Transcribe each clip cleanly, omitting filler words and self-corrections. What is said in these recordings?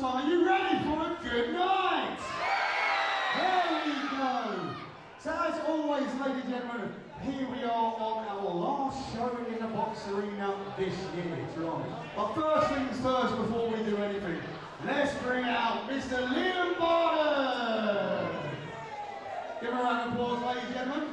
one time. Are you ready for a good night? There we go. So as always, ladies and gentlemen, here we are on our last show in the Box Arena this year. But first things first, before we do anything, let's bring out Mr. Liam Barton. Give him a round of applause, ladies and gentlemen.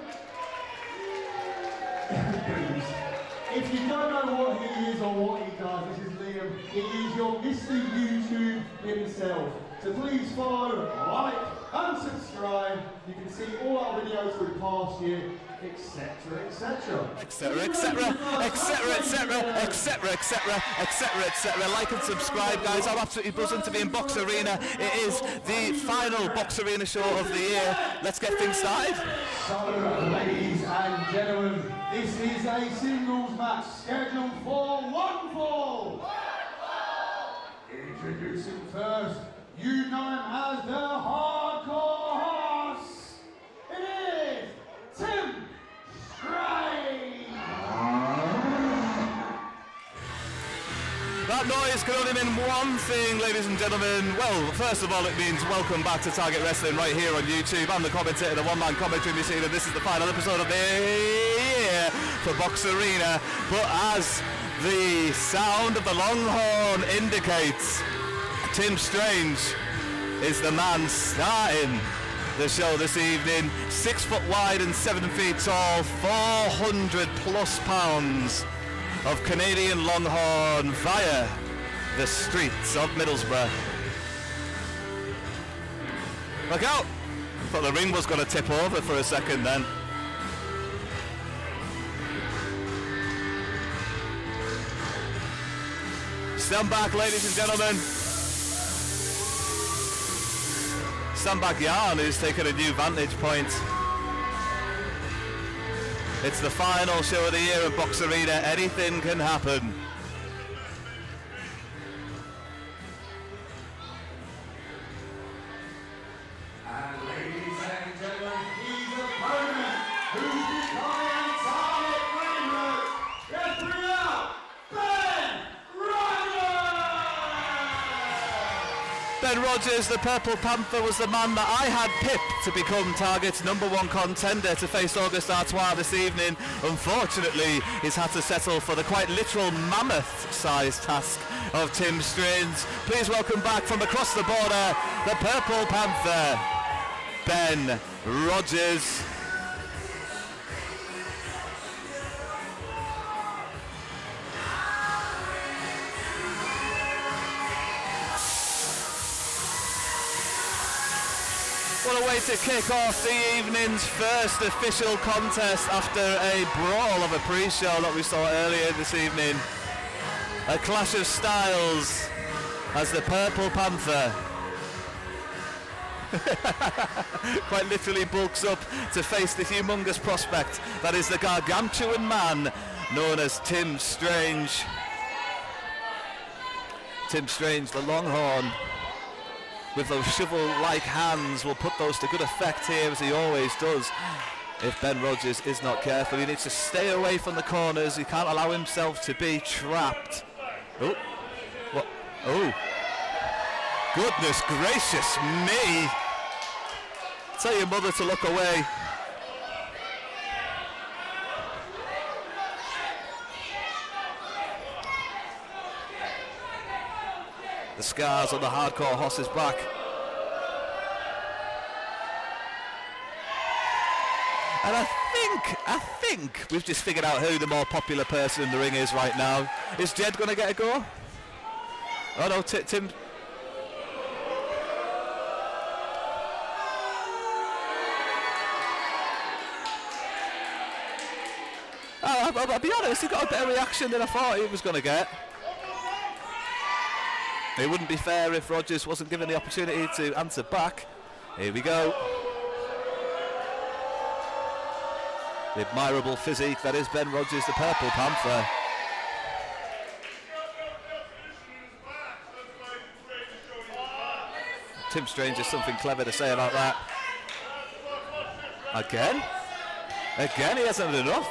If you don't know what he is or what he does, this is Liam. It is your Mr. YouTube himself. So please follow, like, and subscribe. You can see all our videos for the past year, etc., etc. Etc., etc., etc., etc., etc., etc., etc., etc. Like and subscribe, guys. I'm absolutely buzzing to be in Box Arena. It is the final Box Arena show of the year. Let's get things started. So, ladies and gentlemen, this is a singles match scheduled for one fall. Introducing first, you know him as the Hardcore Horse. It is Tim Strange. That noise can only mean one thing, ladies and gentlemen. Well, first of all, it means welcome back to Target Wrestling right here on YouTube. I'm the commentator, the one-man commentary machine, and this is the final episode of the year for Box Arena. But as the sound of the Longhorn indicates, Tim Strange is the man starting the show this evening. 6 foot wide and 7 feet tall, 400 plus pounds of Canadian Longhorn via the streets of Middlesbrough. Look out! I thought the ring was going to tip over for a second then. Stand back, ladies and gentlemen. Stand back Yarn is taking a new vantage point. It's the final show of the year at Box Arena. Anything can happen. And ladies and gentlemen, he's the opponent who's becoming a target favorite. Let's bring out Ben Rodgers! Ben Rodgers, the Purple Panther, was the man that I had pipped to become Target's #1 contender to face August Artois this evening. Unfortunately, he's had to settle for the quite literal mammoth-sized task of Tim Strange. Please welcome back from across the border, the Purple Panther, Ben Rodgers. What a way to kick off the evening's first official contest after a brawl of a pre-show that we saw earlier this evening. A clash of styles as the Purple Panther quite literally bulks up to face the humongous prospect that is the gargantuan man known as Tim Strange. Tim Strange, the Longhorn, with those shovel-like hands, will put those to good effect here, as he always does. If Ben Rodgers is not careful, he needs to stay away from the corners. He can't allow himself to be trapped. Oh, what? Oh, goodness gracious me! Tell your mother to look away. The scars on the Hardcore Horse's back. And I think we've just figured out who the more popular person in the ring is right now. Is Jed going to get a go? Oh no, Tim. I'll be honest, he got a better reaction than I thought he was going to get. It wouldn't be fair if Rodgers wasn't given the opportunity to answer back. Here we go. The admirable physique that is Ben Rodgers, the Purple Panther. Tim Strange has something clever to say about that. Again? Again, he hasn't had enough.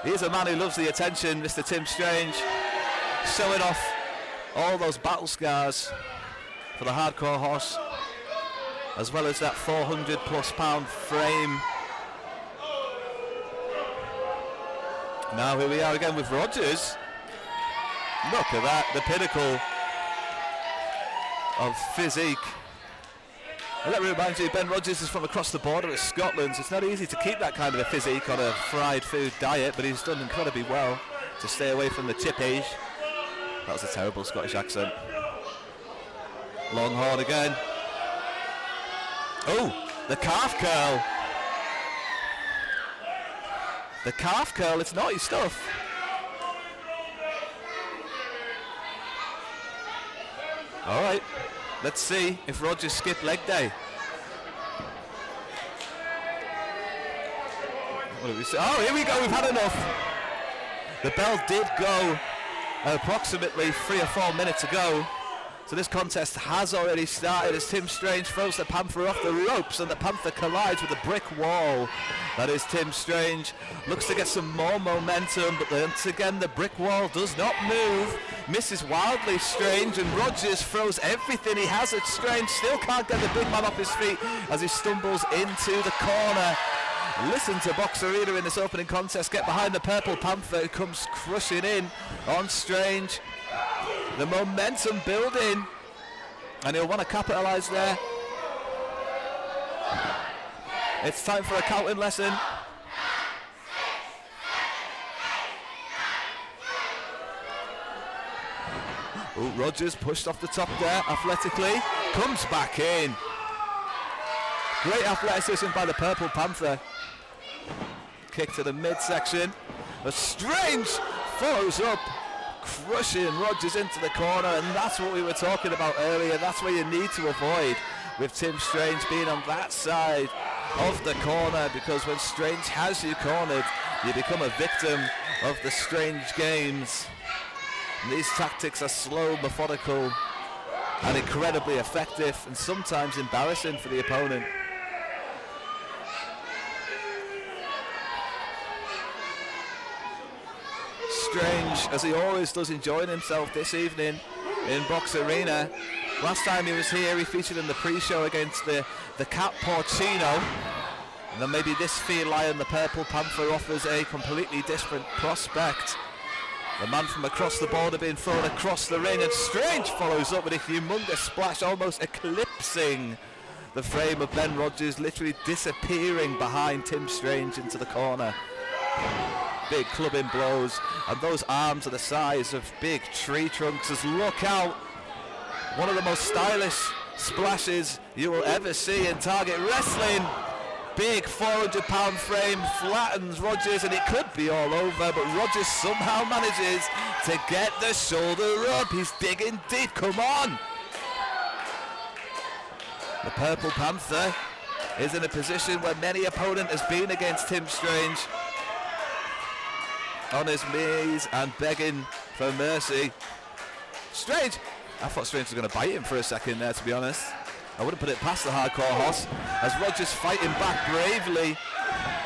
He is a man who loves the attention, Mr. Tim Strange. Showing off all those battle scars for the hardcore horse, as well as that 400+ pound frame. Now here we are again with Rodgers. Look at that, the pinnacle of physique. And let me remind you, Ben Rodgers is from across the border at Scotland, so it's not easy to keep that kind of a physique on a fried food diet, but he's done incredibly well to stay away from the chippies. That was a terrible Scottish accent. Longhorn again. Oh, the calf curl. The calf curl, it's naughty stuff. All right, let's see if Rodgers skipped leg day. What did we say? Oh, here we go, we've had enough. The bell did go approximately 3 or 4 minutes ago. So this contest has already started as Tim Strange throws the Panther off the ropes and the Panther collides with a brick wall. That is Tim Strange. Looks to get some more momentum, but once again the brick wall does not move. Misses wildly Strange, and Rodgers throws everything he has at Strange. Still can't get the big man off his feet as he stumbles into the corner. Listen to Box Arena in this opening contest. Get behind the Purple Panther who comes crushing in on Strange. The momentum building, and he'll want to capitalise there. It's time for a counting lesson. Oh, Rodgers pushed off the top there athletically, comes back in. Great athleticism by the Purple Panther. Kick to the midsection. A Strange follows up, crushing Rodgers into the corner, and that's what we were talking about earlier. That's where you need to avoid with Tim Strange being on that side of the corner, because when Strange has you cornered, you become a victim of the Strange games. And these tactics are slow, methodical, and incredibly effective, and sometimes embarrassing for the opponent. Strange, as he always does, enjoying himself this evening in Box Arena. Last time he was here, he featured in the pre-show against the Cat Porcino. And then maybe this feline, the Purple Panther, offers a completely different prospect. The man from across the border being thrown across the ring, and Strange follows up with a humongous splash, almost eclipsing the frame of Ben Rodgers, literally disappearing behind Tim Strange into the corner. Big clubbing blows, and those arms are the size of big tree trunks. As look out, one of the most stylish splashes you will ever see in Target Wrestling. Big 400-pound frame flattens Rodgers, and it could be all over, but Rodgers somehow manages to get the shoulder up. He's digging deep, come on! The Purple Panther is in a position where many opponent has been against Tim Strange. On his knees and begging for mercy. Strange! I thought Strange was going to bite him for a second there, to be honest. I wouldn't put it past the hardcore horse, as Rodgers fighting back bravely.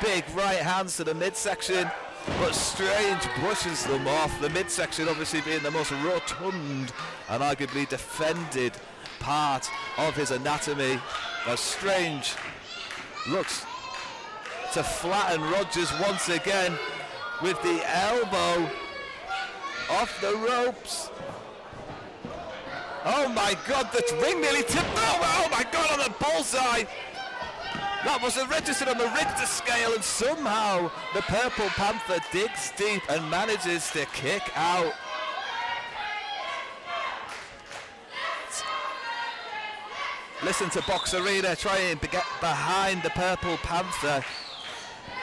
Big right hands to the midsection, but Strange brushes them off. The midsection obviously being the most rotund and arguably defended part of his anatomy, as Strange looks to flatten Rodgers once again with the elbow off the ropes. Oh my God, the ring nearly tipped over. Oh my God, on the bullseye. That wasn't registered on the Richter scale, and somehow the Purple Panther digs deep and manages to kick out. Listen to Box Arena trying to get behind the Purple Panther.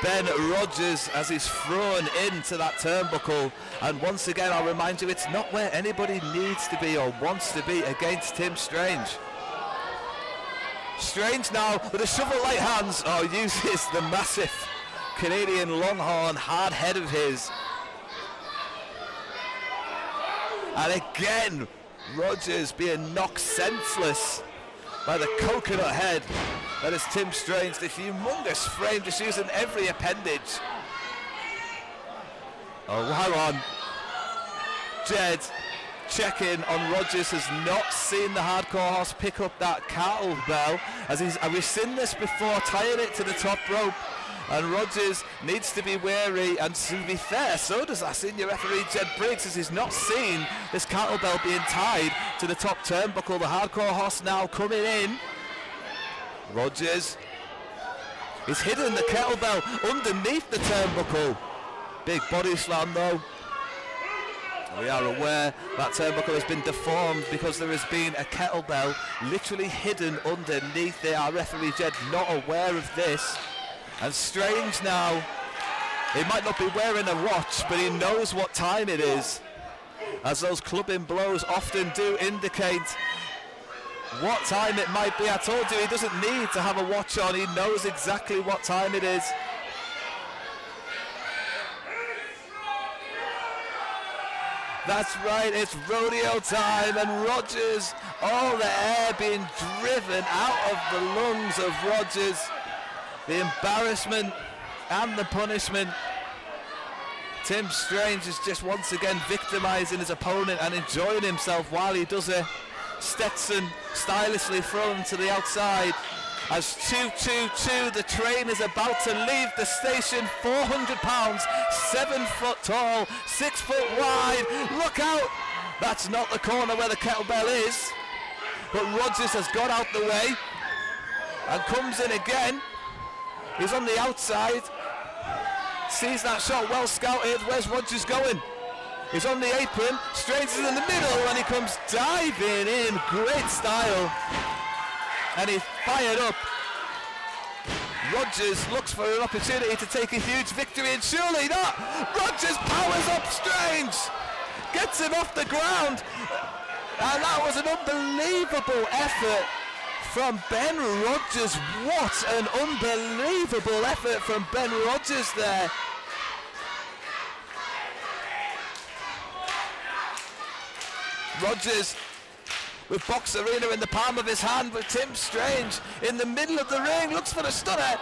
Ben Rodgers as he's thrown into that turnbuckle, and once again I'll remind you, it's not where anybody needs to be or wants to be against Tim Strange. Strange now with the shovel-like hands, uses the massive Canadian Longhorn hard head of his. And again, Rodgers being knocked senseless by the coconut head. That is Tim Strange, the humongous frame, just using every appendage. Oh, hang on. check-in on Rodgers has not seen the hardcore horse pick up that kettlebell, and we've seen this before, tying it to the top rope, and Rodgers needs to be wary, and to be fair, so does our senior referee Jed Briggs, as he's not seen this kettlebell being tied to the top turnbuckle. The hardcore horse now coming in. Rodgers is hidden the kettlebell underneath the turnbuckle. Big body slam though. We are aware that turnbuckle has been deformed because there has been a kettlebell literally hidden underneath it. Our referee Jed not aware of this. And Strange now, he might not be wearing a watch, but he knows what time it is, as those clubbing blows often do indicate what time it might be. I told you, he doesn't need to have a watch on, he knows exactly what time it is. That's right, it's rodeo time, and Rodgers, all the air being driven out of the lungs of Rodgers. The embarrassment and the punishment. Tim Strange is just once again victimizing his opponent and enjoying himself while he does it. Stetson stylishly thrown to the outside as 2-2-2, the train is about to leave the station. 400 pounds, 7 foot tall, 6 foot wide. Look out! That's not the corner where the kettlebell is. But Rodgers has got out the way and comes in again. He's on the outside, sees that shot, well scouted. Where's Rodgers going? He's on the apron, Strange is in the middle, and he comes diving in, great style. And he's fired up. Rodgers looks for an opportunity to take a huge victory, and surely not. Rodgers powers up Strange, gets him off the ground, and that was an unbelievable effort from Ben Rodgers. What an unbelievable effort from Ben Rodgers there. Rodgers with Box Arena in the palm of his hand, with Tim Strange in the middle of the ring, looks for the stunner,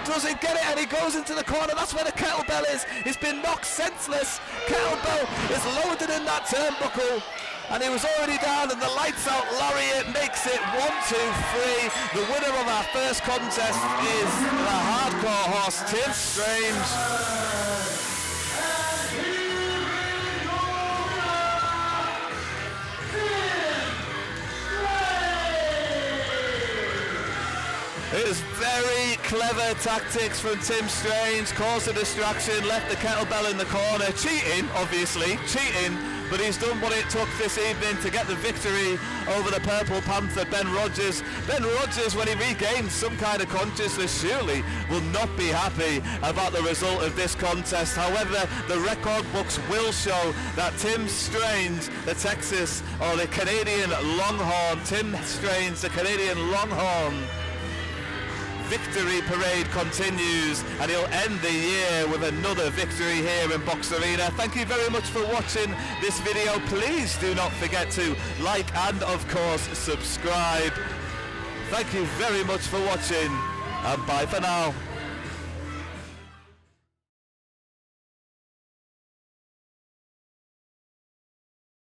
doesn't get it, and he goes into the corner. That's where the kettlebell is. He's been knocked senseless. Kettlebell is loaded in that turnbuckle, and he was already down, and the lights out lariat makes it 1-2-3. The winner of our first contest is the hardcore horse, Tim Strange. It is very clever tactics from Tim Strange, caused a distraction, left the kettlebell in the corner, cheating, obviously, cheating, but he's done what it took this evening to get the victory over the Purple Panther, Ben Rodgers. Ben Rodgers, when he regains some kind of consciousness, surely will not be happy about the result of this contest. However, the record books will show that Tim Strange, the Texas, or the Canadian Longhorn, Tim Strange, the Canadian Longhorn, victory parade continues, and he'll end the year with another victory here in Box Arena. Thank you very much for watching this video. Please do not forget to like and of course subscribe. Thank you very much for watching, and bye for now.